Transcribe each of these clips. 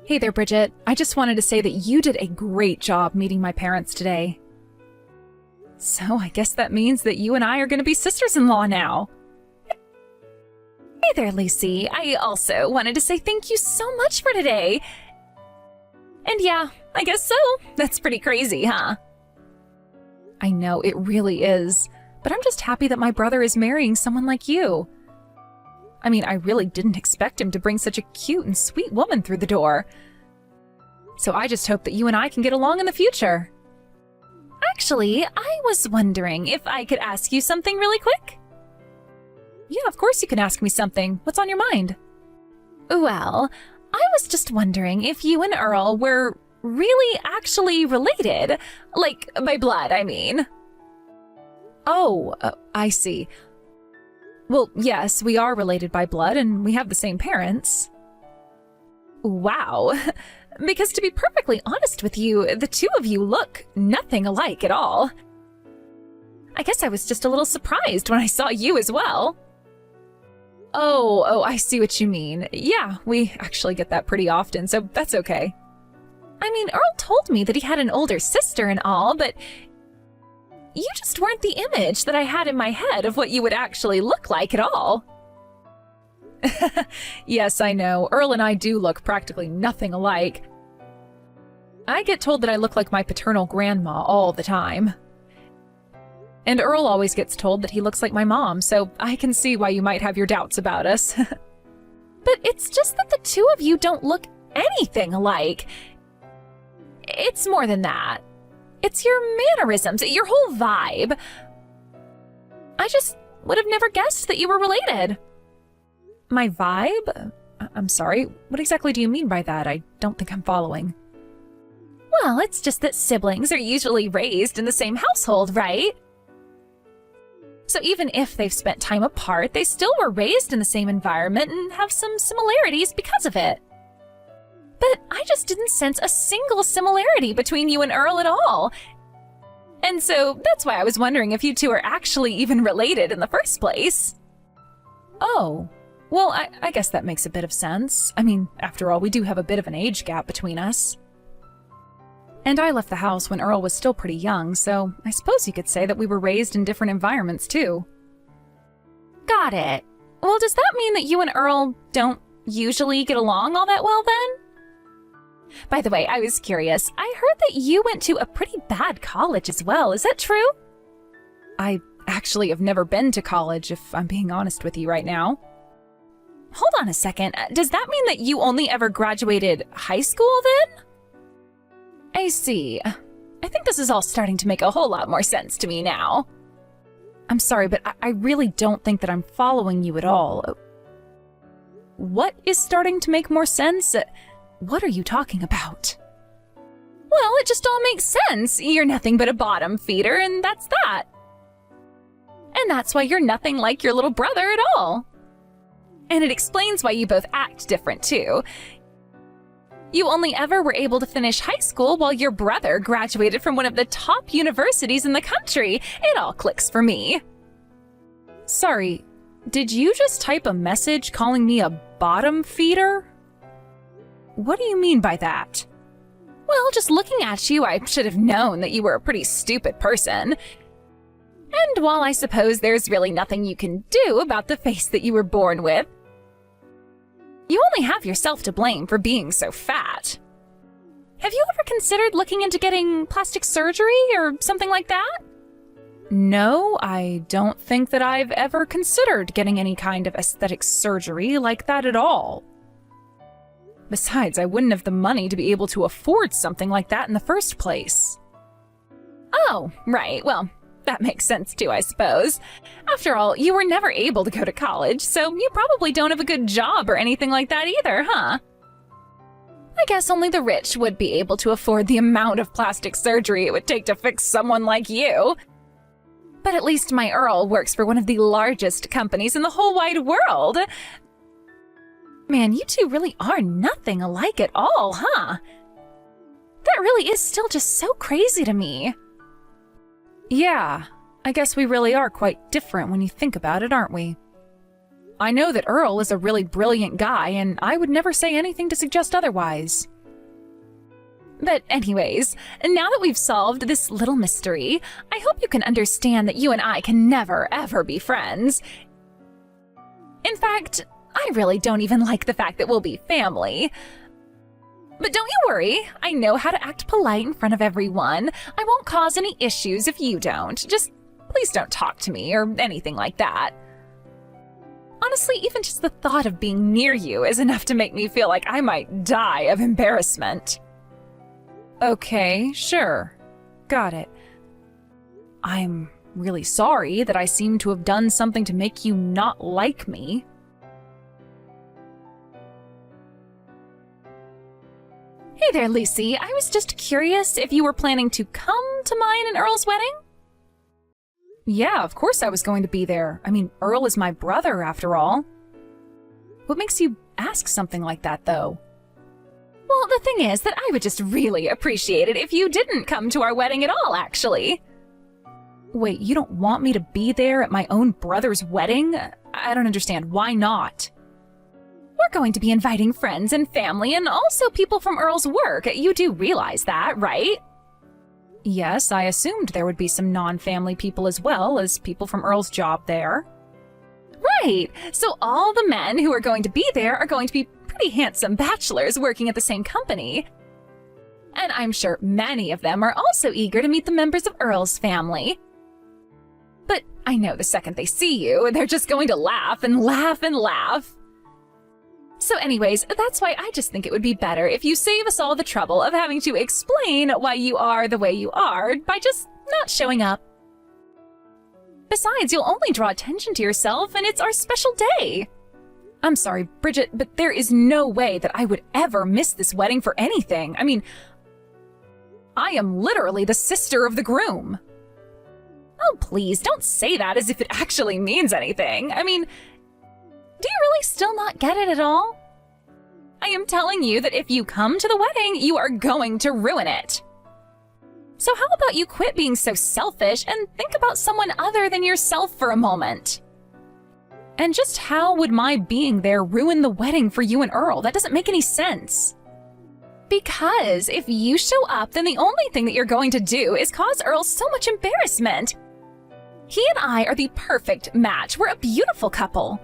Hey there, Bridget. I just wanted to say that you did a great job meeting my parents today. So I guess that means that you and I are going to be sisters-in-law now. Hey there, Lucy. I also wanted to say thank you so much for today. And yeah, I guess so. That's pretty crazy, huh? I know, it really is. But I'm just happy that my brother is marrying someone like you. I mean, I really didn't expect him to bring such a cute and sweet woman through the door. So I just hope that you and I can get along in the future. Actually, I was wondering if I could ask you something really quick? Yeah, of course you can ask me something. What's on your mind? Well, I was just wondering if you and Earl were really actually related. Like, by blood, I mean. Oh, I see. Well, yes, we are related by blood, and we have the same parents. Wow. Because to be perfectly honest with you, the two of you look nothing alike at all. I guess I was just a little surprised when I saw you as well. Oh, I see what you mean. Yeah, we actually get that pretty often, so that's okay. I mean, Earl told me that he had an older sister and all, but you just weren't the image that I had in my head of what you would actually look like at all. Yes, I know. Earl and I do look practically nothing alike. I get told that I look like my paternal grandma all the time. And Earl always gets told that he looks like my mom, so I can see why you might have your doubts about us. But it's just that the two of you don't look anything alike. It's more than that. It's your mannerisms, your whole vibe. I just would have never guessed that you were related. My vibe? I'm sorry, what exactly do you mean by that? I don't think I'm following. Well, it's just that siblings are usually raised in the same household, right? So even if they've spent time apart, they still were raised in the same environment and have some similarities because of it. But I just didn't sense a single similarity between you and Earl at all. And so that's why I was wondering if you two are actually even related in the first place. Oh, well, I guess that makes a bit of sense. I mean, after all, we do have a bit of an age gap between us. And I left the house when Earl was still pretty young, so I suppose you could say that we were raised in different environments too. Got it. Well, does that mean that you and Earl don't usually get along all that well then? By the way, I was curious. I heard that you went to a pretty bad college as well. Is that true? I actually have never been to college, if I'm being honest with you right now. Hold on a second. Does that mean that you only ever graduated high school then? I see. I think this is all starting to make a whole lot more sense to me now. I'm sorry, but I really don't think that I'm following you at all. What is starting to make more sense? What are you talking about? Well, it just all makes sense. You're nothing but a bottom feeder, and that's that. And that's why you're nothing like your little brother at all. And it explains why you both act different, too. You only ever were able to finish high school while your brother graduated from one of the top universities in the country. It all clicks for me. Sorry, did you just type a message calling me a bottom feeder? What do you mean by that? Well, just looking at you, I should have known that you were a pretty stupid person. And while I suppose there's really nothing you can do about the face that you were born with, you only have yourself to blame for being so fat. Have you ever considered looking into getting plastic surgery or something like that? No, I don't think that I've ever considered getting any kind of aesthetic surgery like that at all. Besides, I wouldn't have the money to be able to afford something like that in the first place. Oh, right. Well, that makes sense too, I suppose. After all, you were never able to go to college, so you probably don't have a good job or anything like that either, huh? I guess only the rich would be able to afford the amount of plastic surgery it would take to fix someone like you. But at least my Earl works for one of the largest companies in the whole wide world. Man, you two really are nothing alike at all, huh? That really is still just so crazy to me. Yeah, I guess we really are quite different when you think about it, aren't we? I know that Earl is a really brilliant guy, and I would never say anything to suggest otherwise. But anyways, now that we've solved this little mystery, I hope you can understand that you and I can never, ever be friends. In fact, I really don't even like the fact that we'll be family. But don't you worry, I know how to act polite in front of everyone. I won't cause any issues if you don't. Just please don't talk to me or anything like that. Honestly, even just the thought of being near you is enough to make me feel like I might die of embarrassment. Okay, sure. Got it. I'm really sorry that I seem to have done something to make you not like me. Hey there, Lucy. I was just curious if you were planning to come to mine and Earl's wedding? Yeah, of course I was going to be there. I mean, Earl is my brother, after all. What makes you ask something like that, though? Well, the thing is that I would just really appreciate it if you didn't come to our wedding at all, actually. Wait, you don't want me to be there at my own brother's wedding? I don't understand. Why not? We're going to be inviting friends and family and also people from Earl's work. You do realize that, right? Yes, I assumed there would be some non-family people as well as people from Earl's job there. Right! So all the men who are going to be there are going to be pretty handsome bachelors working at the same company. And I'm sure many of them are also eager to meet the members of Earl's family. But I know the second they see you, they're just going to laugh and laugh and laugh. So anyways, that's why I just think it would be better if you save us all the trouble of having to explain why you are the way you are by just not showing up. Besides, you'll only draw attention to yourself, and it's our special day. I'm sorry, Bridget, but there is no way that I would ever miss this wedding for anything. I mean, I am literally the sister of the groom. Oh, please, don't say that as if it actually means anything. I mean, do you really still not get it at all? I am telling you that if you come to the wedding, you are going to ruin it. So how about you quit being so selfish and think about someone other than yourself for a moment? And just how would my being there ruin the wedding for you and Earl? That doesn't make any sense. Because if you show up, then the only thing that you're going to do is cause Earl so much embarrassment. He and I are the perfect match. We're a beautiful couple.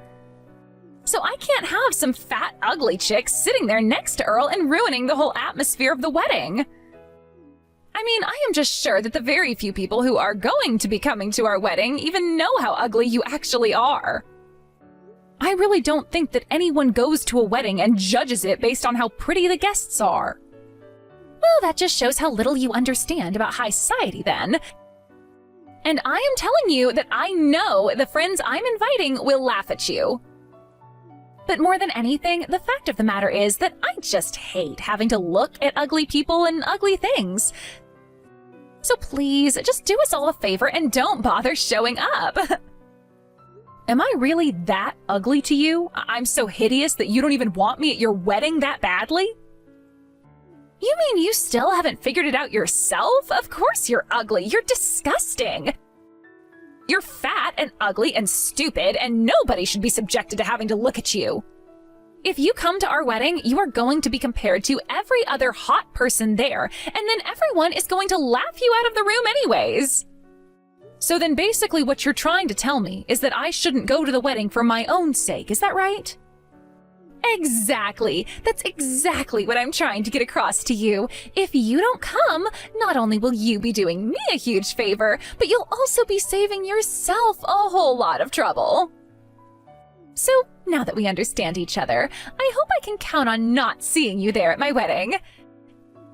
So I can't have some fat, ugly chick sitting there next to Earl and ruining the whole atmosphere of the wedding. I mean, I am just sure that the very few people who are going to be coming to our wedding even know how ugly you actually are. I really don't think that anyone goes to a wedding and judges it based on how pretty the guests are. Well, that just shows how little you understand about high society then. And I am telling you that I know the friends I'm inviting will laugh at you. But more than anything, the fact of the matter is that I just hate having to look at ugly people and ugly things. So please, just do us all a favor and don't bother showing up. Am I really that ugly to you? I'm so hideous that you don't even want me at your wedding that badly? You mean you still haven't figured it out yourself? Of course you're ugly. You're disgusting. You're fat and ugly and stupid, and nobody should be subjected to having to look at you. If you come to our wedding, you are going to be compared to every other hot person there, and then everyone is going to laugh you out of the room anyways. So then basically what you're trying to tell me is that I shouldn't go to the wedding for my own sake, is that right? Exactly. That's exactly what I'm trying to get across to you. If you don't come, not only will you be doing me a huge favor, but you'll also be saving yourself a whole lot of trouble. So, now that we understand each other, I hope I can count on not seeing you there at my wedding.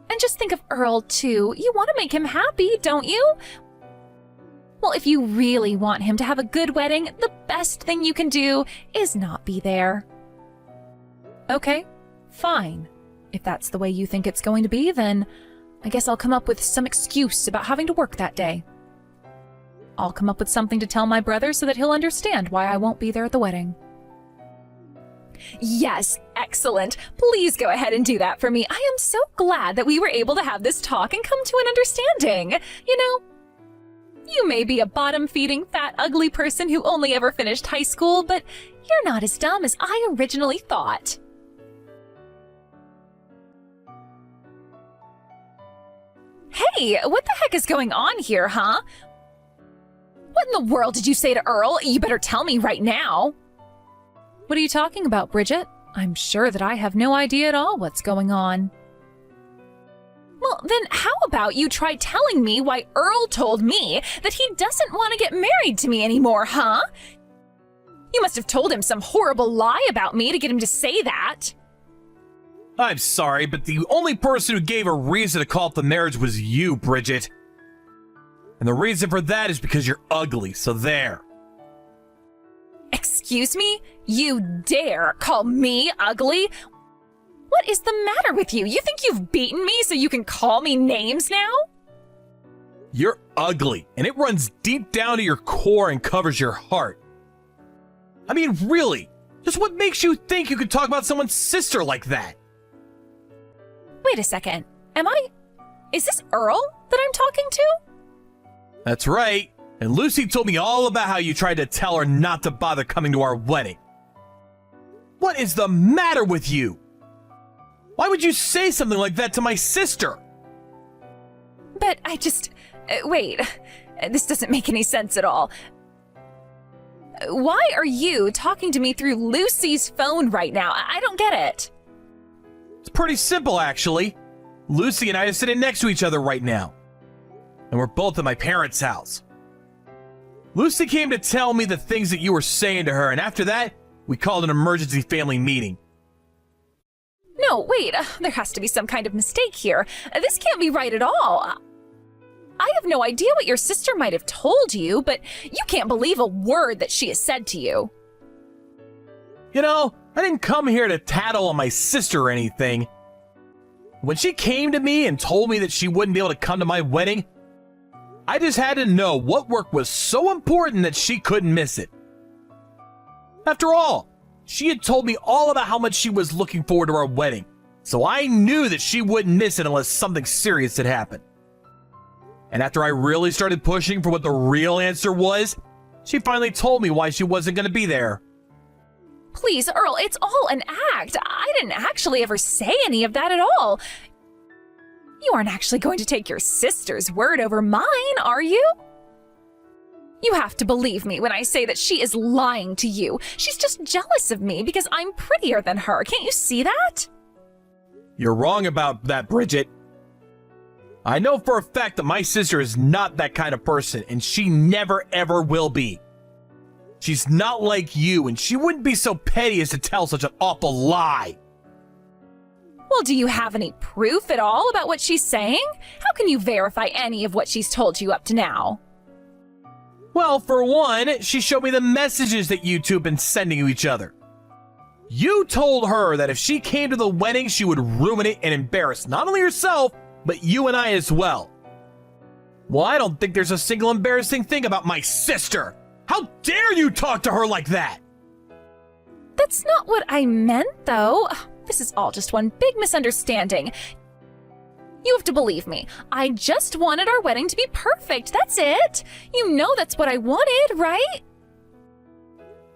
And just think of Earl, too. You want to make him happy, don't you? Well, if you really want him to have a good wedding, the best thing you can do is not be there. Okay, fine. If that's the way you think it's going to be, then I guess I'll come up with some excuse about having to work that day. I'll come up with something to tell my brother so that he'll understand why I won't be there at the wedding. Yes, excellent. Please go ahead and do that for me. I am so glad that we were able to have this talk and come to an understanding. You know, you may be a bottom-feeding, fat, ugly person who only ever finished high school, but you're not as dumb as I originally thought. Hey, what the heck is going on here, huh? What in the world did you say to Earl? You better tell me right now. What are you talking about, Bridget? I'm sure that I have no idea at all what's going on. Well, then how about you try telling me why Earl told me that he doesn't want to get married to me anymore, huh? You must have told him some horrible lie about me to get him to say that. I'm sorry, but the only person who gave a reason to call up the marriage was you, Bridget. And the reason for that is because you're ugly, so there. Excuse me? You dare call me ugly? What is the matter with you? You think you've beaten me so you can call me names now? You're ugly, and it runs deep down to your core and covers your heart. I mean, really, just what makes you think you could talk about someone's sister like that? Wait a second. Is this Earl that I'm talking to? That's right. And Lucy told me all about how you tried to tell her not to bother coming to our wedding. What is the matter with you? Why would you say something like that to my sister? But wait, this doesn't make any sense at all. Why are you talking to me through Lucy's phone right now? I don't get it. It's pretty simple, actually. Lucy and I are sitting next to each other right now. And we're both at my parents' house. Lucy came to tell me the things that you were saying to her, and after that, we called an emergency family meeting. No, wait, there has to be some kind of mistake here. This can't be right at all. I have no idea what your sister might have told you, but you can't believe a word that she has said to you. You know, I didn't come here to tattle on my sister or anything. When she came to me and told me that she wouldn't be able to come to my wedding, I just had to know what work was so important that she couldn't miss it. After all, she had told me all about how much she was looking forward to our wedding, so I knew that she wouldn't miss it unless something serious had happened. And after I really started pushing for what the real answer was, she finally told me why she wasn't going to be there. Please, Earl, it's all an act. I didn't actually ever say any of that at all. You aren't actually going to take your sister's word over mine, are you? You have to believe me when I say that she is lying to you. She's just jealous of me because I'm prettier than her. Can't you see that? You're wrong about that, Bridget. I know for a fact that my sister is not that kind of person, and she never ever will be. She's not like you, and she wouldn't be so petty as to tell such an awful lie. Well, do you have any proof at all about what she's saying? How can you verify any of what she's told you up to now? Well, for one, she showed me the messages that you two have been sending to each other. You told her that if she came to the wedding, she would ruin it and embarrass not only herself, but you and I as well. Well, I don't think there's a single embarrassing thing about my sister. How dare you talk to her like that? That's not what I meant, though. This is all just one big misunderstanding. You have to believe me. I just wanted our wedding to be perfect. That's it. You know that's what I wanted, right?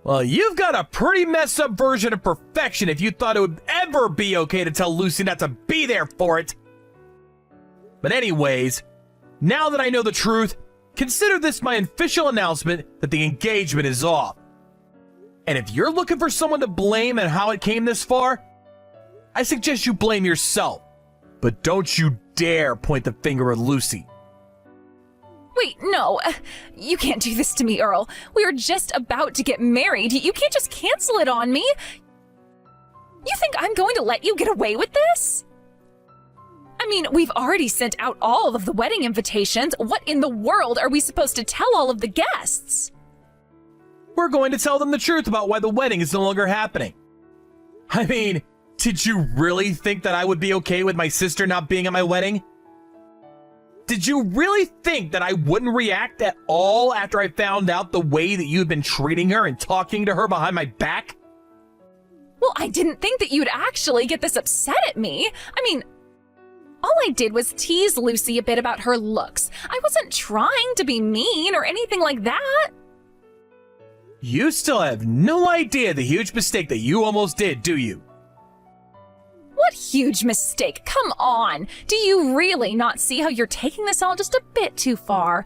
Well, you've got a pretty messed up version of perfection if you thought it would ever be okay to tell Lucy not to be there for it. But anyways, now that I know the truth, consider this my official announcement that the engagement is off. And if you're looking for someone to blame and how it came this far, I suggest you blame yourself. But don't you dare point the finger at Lucy. Wait, no. You can't do this to me, Earl. We were just about to get married. You can't just cancel it on me. You think I'm going to let you get away with this? I mean, we've already sent out all of the wedding invitations. What in the world are we supposed to tell all of the guests? We're going to tell them the truth about why the wedding is no longer happening. I mean, did you really think that I would be okay with my sister not being at my wedding? Did you really think that I wouldn't react at all after I found out the way that you've been treating her and talking to her behind my back? Well, I didn't think that you'd actually get this upset at me. I mean, all I did was tease Lucy a bit about her looks. I wasn't trying to be mean or anything like that. You still have no idea the huge mistake that you almost did, do you? What huge mistake? Come on. Do you really not see how you're taking this all just a bit too far?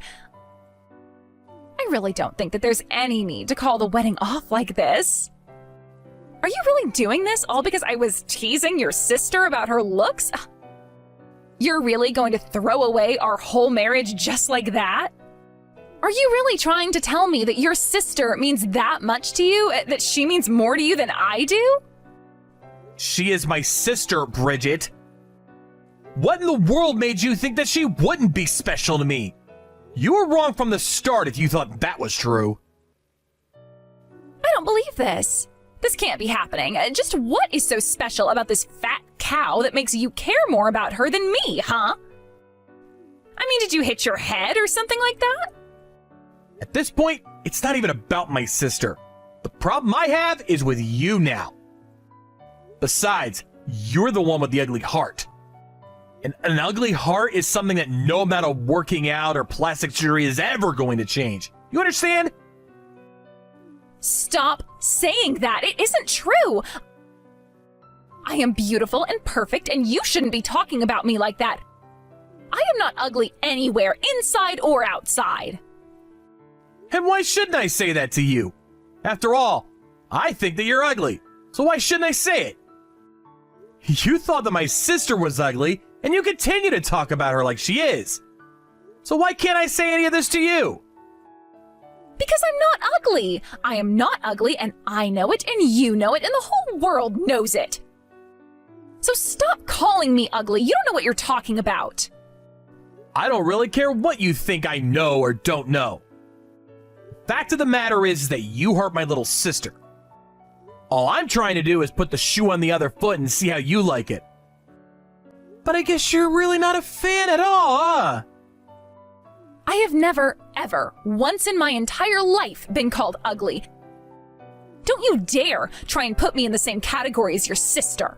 I really don't think that there's any need to call the wedding off like this. Are you really doing this all because I was teasing your sister about her looks? You're really going to throw away our whole marriage just like that? Are you really trying to tell me that your sister means that much to you? That she means more to you than I do? She is my sister, Bridget. What in the world made you think that she wouldn't be special to me? You were wrong from the start if you thought that was true. I don't believe this. This can't be happening. Just what is so special about this fat cow that makes you care more about her than me, huh? I mean, did you hit your head or something like that? At this point, it's not even about my sister. The problem I have is with you now. Besides, you're the one with the ugly heart. And an ugly heart is something that no amount of working out or plastic surgery is ever going to change. You understand? Stop saying that. It isn't true. I am beautiful and perfect, and you shouldn't be talking about me like that. I am not ugly anywhere, inside or outside. And why shouldn't I say that to you? After all, I think that you're ugly, so why shouldn't I say it? You thought that my sister was ugly, and you continue to talk about her like she is. So why can't I say any of this to you? Because I'm not ugly. I am not ugly, and I know it, and you know it, and the whole world knows it. So stop calling me ugly. You don't know what you're talking about. I don't really care what you think I know or don't know. Fact of the matter is that you hurt my little sister. All I'm trying to do is put the shoe on the other foot and see how you like it. But I guess you're really not a fan at all, huh? I have never, ever, once in my entire life been called ugly. Don't you dare try and put me in the same category as your sister.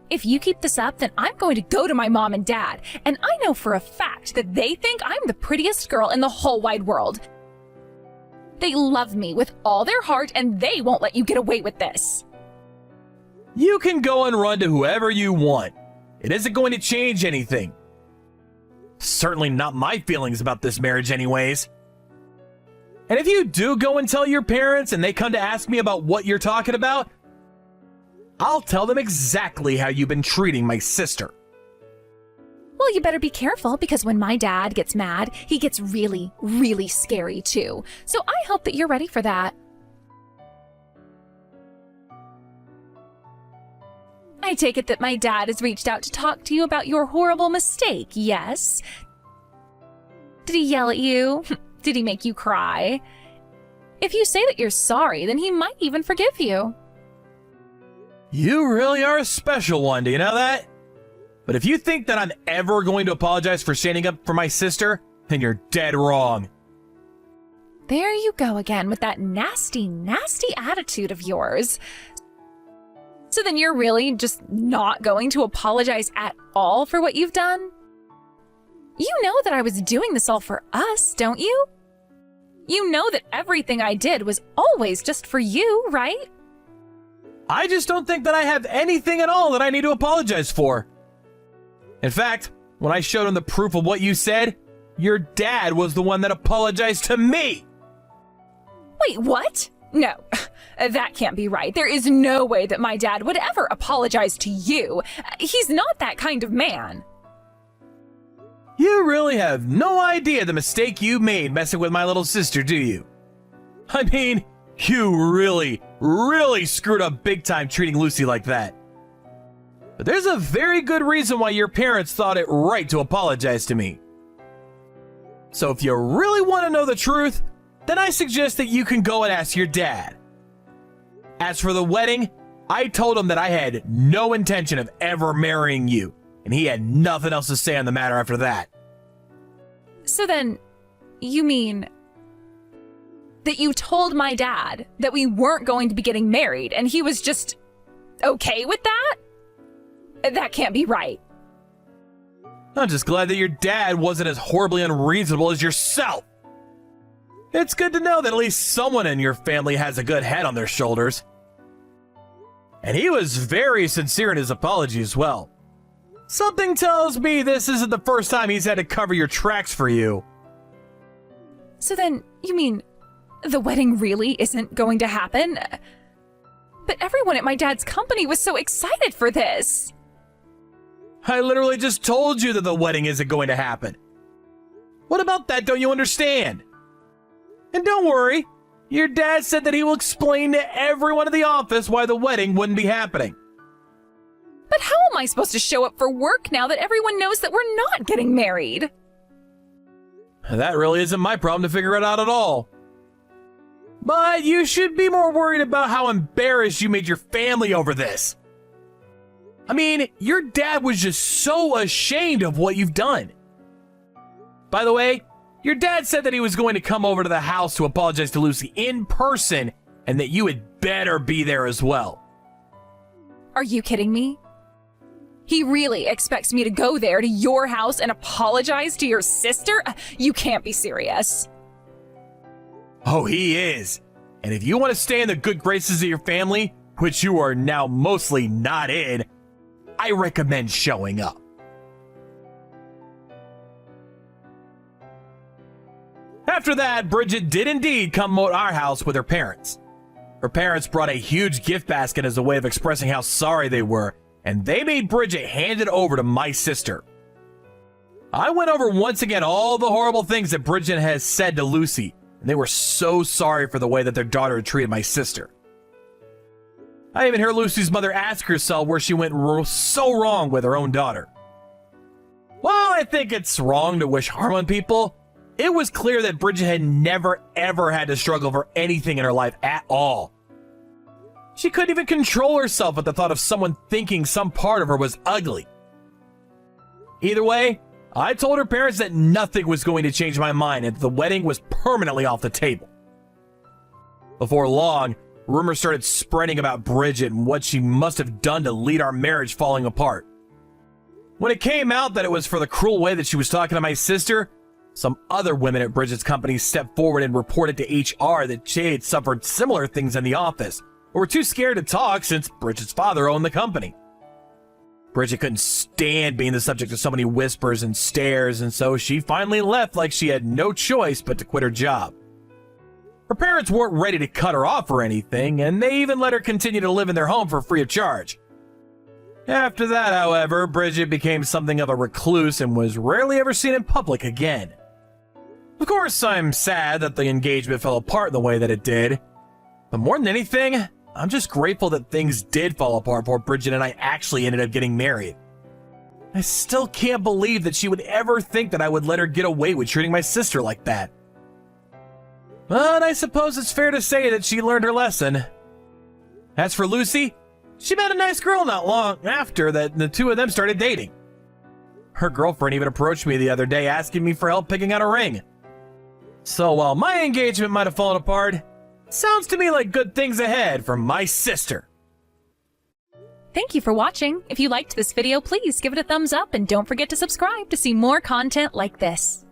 If you keep this up, then I'm going to go to my mom and dad, and I know for a fact that they think I'm the prettiest girl in the whole wide world. They love me with all their heart, and they won't let you get away with this. You can go and run to whoever you want. It isn't going to change anything. Certainly not my feelings about this marriage anyways. And if you do go and tell your parents and they come to ask me about what you're talking about, I'll tell them exactly how you've been treating my sister. Well, you better be careful, because when my dad gets mad, he gets really, really scary too. So I hope that you're ready for that. I take it that my dad has reached out to talk to you about your horrible mistake, yes? Did he yell at you? Did he make you cry? If you say that you're sorry, then he might even forgive you. You really are a special one, do you know that? But if you think that I'm ever going to apologize for standing up for my sister, then you're dead wrong. There you go again with that nasty, nasty attitude of yours. So then you're really just not going to apologize at all for what you've done? You know that I was doing this all for us, don't you? You know that everything I did was always just for you, right? I just don't think that I have anything at all that I need to apologize for. In fact, when I showed him the proof of what you said, your dad was the one that apologized to me. Wait, what? No, that can't be right. There is no way that my dad would ever apologize to you. He's not that kind of man. You really have no idea the mistake you made messing with my little sister, do you? I mean, you really, really screwed up big time treating Lucy like that. But there's a very good reason why your parents thought it right to apologize to me. So if you really want to know the truth, then I suggest that you can go and ask your dad. As for the wedding, I told him that I had no intention of ever marrying you, and he had nothing else to say on the matter after that. So then, you mean that you told my dad that we weren't going to be getting married, and he was just okay with that? That can't be right. I'm just glad that your dad wasn't as horribly unreasonable as yourself. It's good to know that at least someone in your family has a good head on their shoulders. And he was very sincere in his apology as well. Something tells me this isn't the first time he's had to cover your tracks for you. So then, you mean the wedding really isn't going to happen? But everyone at my dad's company was so excited for this. I literally just told you that the wedding isn't going to happen. What about that don't you understand? And don't worry, your dad said that he will explain to everyone in the office why the wedding wouldn't be happening. But how am I supposed to show up for work now that everyone knows that we're not getting married? That really isn't my problem to figure it out at all. But you should be more worried about how embarrassed you made your family over this. I mean, your dad was just so ashamed of what you've done. By the way, your dad said that he was going to come over to the house to apologize to Lucy in person and that you had better be there as well. Are you kidding me? He really expects me to go there to your house and apologize to your sister? You can't be serious. Oh, he is. And if you want to stay in the good graces of your family, which you are now mostly not in, I recommend showing up. After that, Bridget did indeed come to our house with her parents. Her parents brought a huge gift basket as a way of expressing how sorry they were, and they made Bridget hand it over to my sister. I went over once again all the horrible things that Bridget has said to Lucy, and they were so sorry for the way that their daughter had treated my sister. I even heard Lucy's mother ask herself where she went so wrong with her own daughter. While I think it's wrong to wish harm on people, it was clear that Bridget had never ever had to struggle for anything in her life at all. She couldn't even control herself at the thought of someone thinking some part of her was ugly. Either way, I told her parents that nothing was going to change my mind and the wedding was permanently off the table. Before long, rumors started spreading about Bridget and what she must have done to lead our marriage falling apart. When it came out that it was for the cruel way that she was talking to my sister, some other women at Bridget's company stepped forward and reported to HR that she had suffered similar things in the office, but were too scared to talk since Bridget's father owned the company. Bridget couldn't stand being the subject of so many whispers and stares, and so she finally left like she had no choice but to quit her job. Her parents weren't ready to cut her off or anything, and they even let her continue to live in their home for free of charge. After that, however, Bridget became something of a recluse and was rarely ever seen in public again. Of course, I'm sad that the engagement fell apart the way that it did, but more than anything, I'm just grateful that things did fall apart before Bridget and I actually ended up getting married. I still can't believe that she would ever think that I would let her get away with treating my sister like that. But I suppose it's fair to say that she learned her lesson. As for Lucy, she met a nice girl not long after that the two of them started dating. Her girlfriend even approached me the other day asking me for help picking out a ring. So while my engagement might have fallen apart, sounds to me like good things ahead for my sister. Thank you for watching. If you liked this video, please give it a thumbs up and don't forget to subscribe to see more content like this.